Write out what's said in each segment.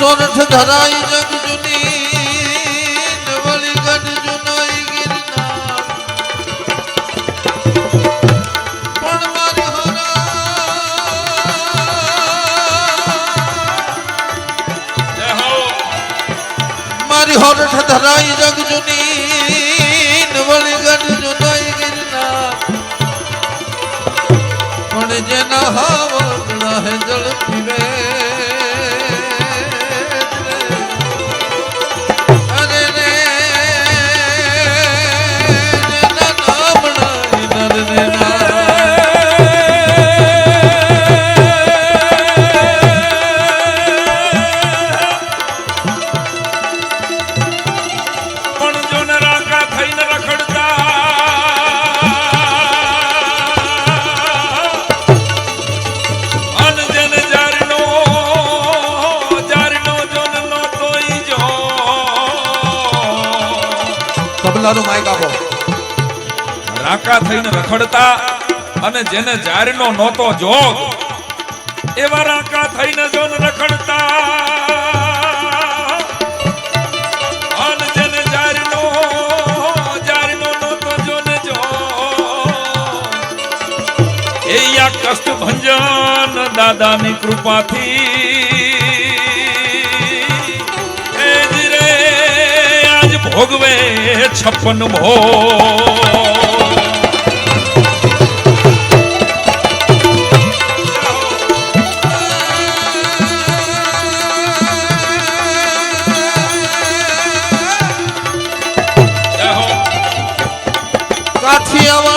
સોરઠ ધરાઈ જગ જુની વળી ગઢ જુનાઈ ગિરનાર પણ મારી મારી હોરઠ ધરાઈ જગ જુની વળી ગઢ જુનાઈ ગિરનાર પણ જેના હાવગણા હે જળ પીવે રાકા થઈને રખડતા અને જેને જારનો નહોતો જોગ એવા રાકા થઈને જોન રખડતા અને જેને જારનો નહોતો જોને જો એ યા કષ્ટ ભંજન દાદાની કૃપાથી ભોગવે 56 ભોગ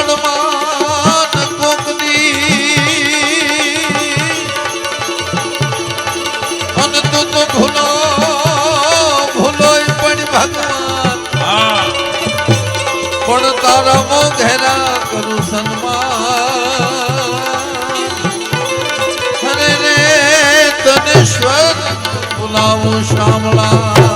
કાઠિયાવાડમાં કોકની અને તું તો ભૂલો પણ ભગવાન પણ તારા મો ઘેરા કરું સન્માન અરે રે તને સ્વર બોલાવું શામળા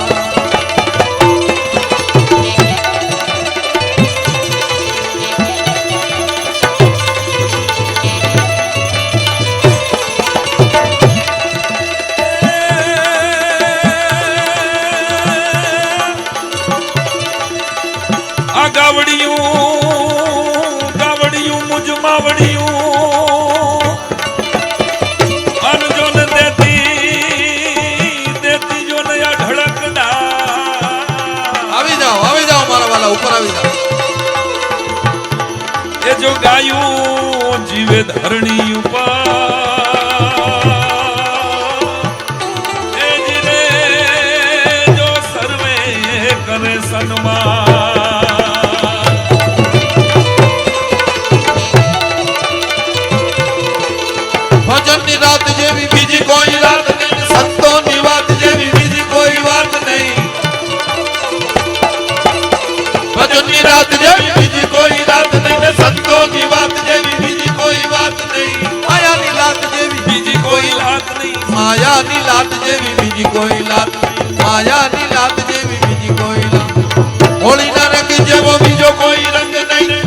ગાવડિયું મુજ માવડિયું અનજોન દેતી જો નયા ઢળકડા આવી જાઓ મારા વાલા ઉપર આવી જાઓ એ જો ગાયું જીવે ધરણી ઉપર એ જીને જો સર્વે કરે સન્માન ભજનની રાત જેવી બીજી કોઈ રાત નહીં સંતોની વાત જેવી બીજી કોઈ વાત નહીં ભજનની રાત જેવી બીજી કોઈ રાત નહીં સંતોની વાત જેવી બીજી કોઈ વાત નહીં માયાની લાત જેવી બીજી કોઈ લાત નહીં માયાની લાત જેવી બીજી કોઈ લાત માયાની લાત જેવી બીજી કોઈ લાત હોળીના રંગ જેવો બીજો કોઈ રંગ નહીં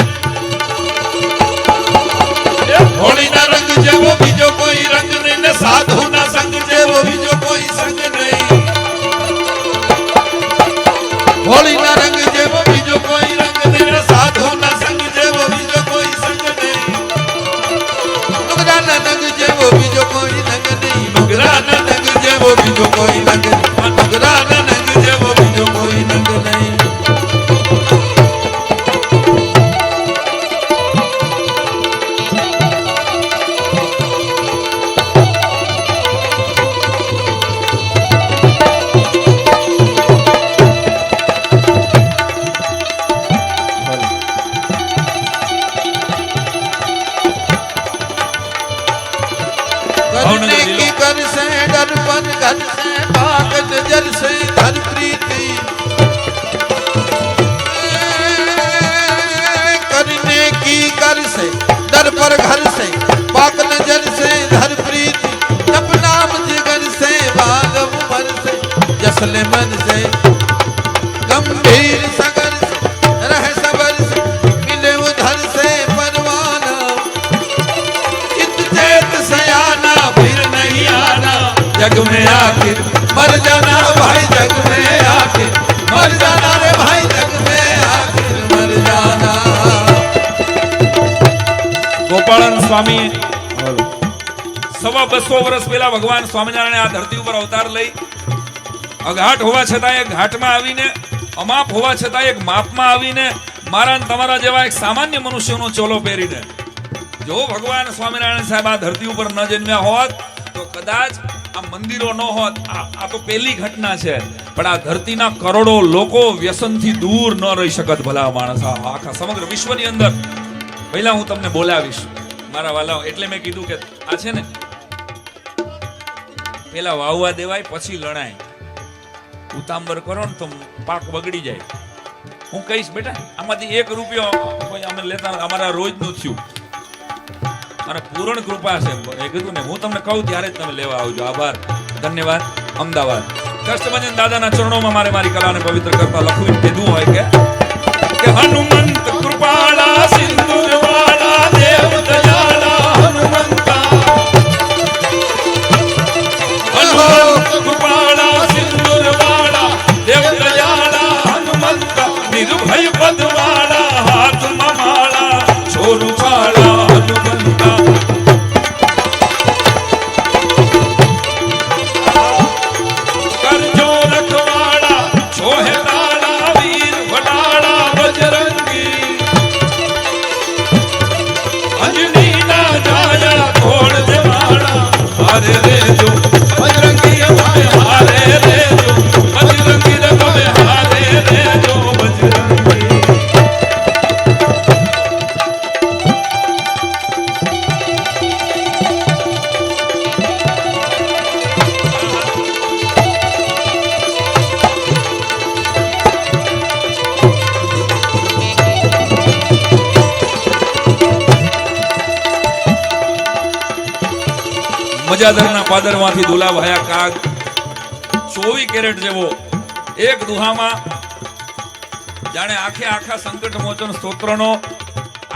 હોળીના રંગ જેવો બીજો કોઈ રંગ નહીં ને સાધુના સંગ જેવો બીજો કોઈ સંગ નહીં હોળીના રંગ જેવો બીજો કોઈ રંગ નહીં ને સાધુના સંગ જેવો બીજો કોઈ સંગ નહીં ડુંગરાના રંગ જેવો બીજો કોઈ રંગ નહીં ડુંગરાના રંગ જેવો બીજો કોઈ રંગ નહીં ડુંગરાના રંગ જેવો બીજો કોઈ રંગ નહીં करने की कर से डर पर घर से भाग नजर से घर प्रीति करने की कर से डर पर घर से पाक नजर से घर प्रीति जब नाम जिगर से भाग उमर से जसले मन से गंभीर सगर से रह सबर से मिले उधर से परवाना चित चेत सयाना फिर नहीं आना जग में आखिर मर जाना भाई जग में आके, मर जाना रे भाई जग में आके, मर जाना। ગોપાળન સ્વામી 250 વર્ષ પહેલા ભગવાન સ્વામિનારાયણ આ ધરતી ઉપર અવતાર લઈ અઘાટ હોવા છતાં એક ઘાટમાં આવીને, અમાપ હોવા છતાં એક માપમાં આવીને, મારા ને તમારા જેવા એક સામાન્ય મનુષ્યનો ચોલો પહેરીને, જો ભગવાન સ્વામિનારાયણ સાહેબ આ ધરતી ઉપર ન જન્મ્યા હોત તો કદાચ આ મંદિરો ન હોત. આ તો પહેલી ઘટના છે, પણ આ ધરતીના કરોડો લોકો વ્યસનથી દૂર ન રહી શકત. ભલા માણસ આખા સમગ્ર વિશ્વની અંદર. પહેલા હું તમને બોલાવીશ મારા વાલાઓ, એટલે મેં કીધું કે આ છે ને પેલા વાવવા દેવાય પછી લણાય. ઉતાંબર કરો ને તો પાક બગડી જાય. હું કહીશ બેટા આમાંથી 1 રૂપિયો અમે લેતા, અમારા રોજનું થયું અને પૂર્ણ કૃપા છે. એ કીધું ને હું તમને કહું ત્યારે જ તમે લેવા આવજો. આભાર, ધન્યવાદ. અમદાવાદ કષ્ટભંજન દાદાના ચરણોમાં મારે મારી કલાને પવિત્ર કરતા લખવું કીધું હોય કે હનુમંત કૃપાળા સિંદૂરવાળા દેવ દયાળા હનુમંતા, હનુમંત કૃપાળા સિંદૂરવાળા દેવ દયાળા હનુમંતા, નિર્ભય પદવાળા હાથમાં માળા છોરુવાળા હનુમંતા. કરજો રખવાળા છોહેતાળા વીર વડાળા બજરંગી, અંજનીના જાયા તોડ દેવાળા હારે રેજો બજરંગી અમારે હારે રેજો બજરંગી રે તમે હારે રેજો બજરંગી. મજાદરના પાદરમાંથી દુલાભાયા કાગ 24 કેરેટ જેવો એક દુહામાં જાણે આખા સંકટ મોચન સ્તોત્રનો,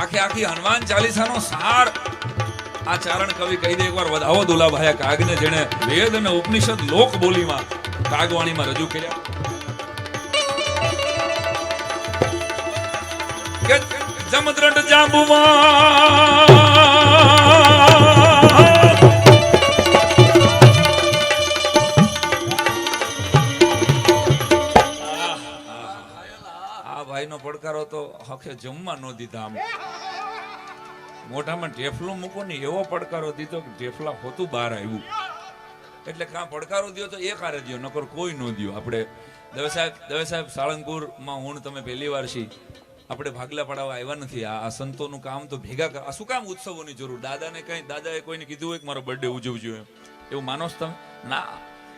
આખી હનુમાન ચાલીસાનો સાર આ ચારણ કવિ કહી દે. એકવાર વધાવો દુલાભાયા કાગને, જેણે વેદ અને ઉપનિષદ લોક બોલીમાં કાગવાણીમાં રજૂ કર્યા. કે જમદ્રંડ જાંબુમાં ભાઈનો પડકારો તો હકે જમવા ન દીધા. આમ મોઢામાં ઢેફલું મૂકો ને એવો પડકારો દીધો કે ઢેફલા હોતું બહાર આવ્યું. એટલે કાં પડકારો દ્યો તો એક હારે દ્યો, નકર કોઈ ન દ્યો. આપણે દવે સાહેબ સાળંગપુરમાં હું તમે પહેલી વાર છી, આપણે ભાગલા પડાવવા આવ્યા નથી. આ સંતોનું કામ તો ભેગા કર. આ શું કામ ઉત્સવોની જરૂર? દાદાએ કોઈને કીધું હોય કે મારો બર્થડે ઉજવજો એવું માનો છો તમે? ના,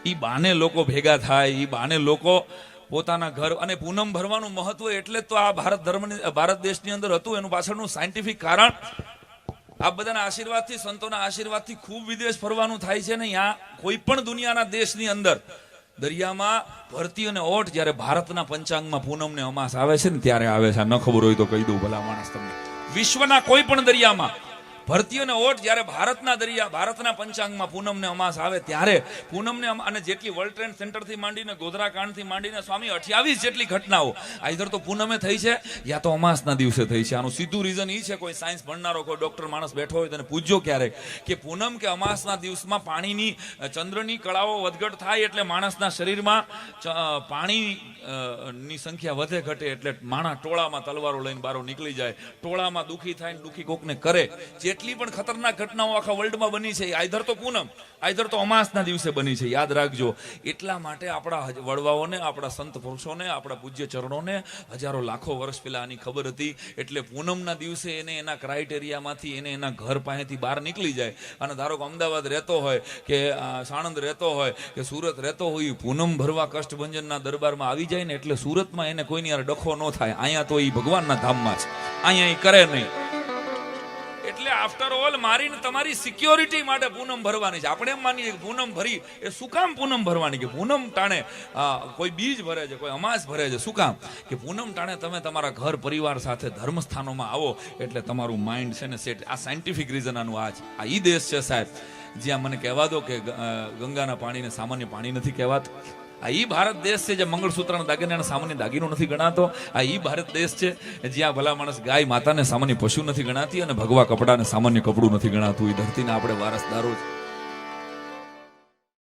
ઈ બાને લોકો ભેગા થાય, ઈ બાને લોકો પોતાના ઘર અને પૂનમ ભરવાનું મહત્વ એટલે જ તો આ ભારત દેશની અંદર હતું. એનું પાછળનું સાયન્ટિફિક કારણ આ બધાના આશીર્વાદથી, સંતોના આશીર્વાદથી ખૂબ વિદેશ ફરવાનું થાય છે ને. અહીંયા કોઈ પણ દુનિયાના દેશની અંદર દરિયામાં ભરતી અને ઓટ જ્યારે ભારતના પંચાંગમાં પૂનમ ને અમાસ આવે છે ને ત્યારે આવે છે. ન ખબર હોય તો કહી દઉં ભલા માણસ તમને. વિશ્વના કોઈ પણ દરિયામાં ભરતી અને ઓટ જ્યારે ભારતના પંચાંગમાં પૂનમ ને અમાસ આવે ત્યારે પૂનમ ને, અને જેટલી વર્લ્ડ ટ્રેડ સેન્ટર થી માંડીને ગોધરા કાંડ થી માંડીને સ્વામી 28 જેટલી ઘટનાઓ આઈધર તો પૂનમે થઈ છે યા તો અમાસના દિવસે થઈ છે. આનું સીધું રીઝન એ છે, કોઈ સાયન્સ ભણનારો, કોઈ ડોક્ટર માણસ બેઠો હોય તેને પૂછજો ક્યારેક કે પૂનમ કે અમાસના દિવસમાં પાણીની, ચંદ્રની કળાઓ વધઘટ થાય એટલે માણસના શરીરમાં પાણીની સંખ્યા વધે ઘટે એટલે માણસ ટોળામાં તલવારો લઈને બારો નીકળી જાય, ટોળામાં દુઃખી થાય ને દુઃખી કોકને કરે. જેટલી પણ ખતરનાક ઘટનાઓ આખા વર્લ્ડમાં બની છે આઈધર તો પૂનમ આઈધર તો અમાસના દિવસે બની છે. યાદ રાખજો. એટલા માટે આપણા વડવાઓને, આપણા સંત પુરુષોને, આપણા પૂજ્ય ચરણોને હજારો લાખો વર્ષ પહેલા આની ખબર હતી. એટલે પૂનમના દિવસે એને એના ક્રાઇટેરિયામાંથી, એને એના ઘર પાસેથી બહાર નીકળી જાય અને ધારો કે અમદાવાદ રહેતો હોય કે સાણંદ રહેતો હોય કે સુરત રહેતો હોય, પૂનમ ભરવા કષ્ટભંજનના દરબારમાં આવી જાય ને એટલે સુરતમાં એને કોઈની યાર ડખો ન થાય. અહીંયા તો એ ભગવાનના ધામમાં છે, અહીંયા એ કરે નહીં. એટલે આફ્ટર ઓલ મારીને તમારી સિક્યોરિટી માટે પૂનમ ભરવાની છે. આપણે એમ માનીએ કે પૂનમ ભરી એ શું કામ પૂનમ ભરવાની? કે પૂનમ ટાણે કોઈ બીજ ભરે છે, કોઈ અમાસ ભરે છે. શું કામ? કે પૂનમ ટાણે તમે તમારા ઘર પરિવાર સાથે ધર્મસ્થાનોમાં આવો એટલે તમારું માઇન્ડ છે ને સેટ. આ સાયન્ટિફિક રીઝન આનું આ ઈ દેશ છે સાહેબ જ્યાં મને કહેવા દો કે ગંગાના પાણીને સામાન્ય પાણી નથી કહેવાતું. આ ઈ ભારત દેશ છે જે મંગળસૂત્રના દાગીનાને સામાન્ય દાગીનો નથી ગણાતો. આ ઈ ભારત દેશ છે જ્યાં ભલા માણસ ગાય માતાને સામાન્ય પશુ નથી ગણાતી અને ભગવા કપડાને સામાન્ય કપડું નથી ગણાતું. એ ધરતીના આપણે વારસદારો છે.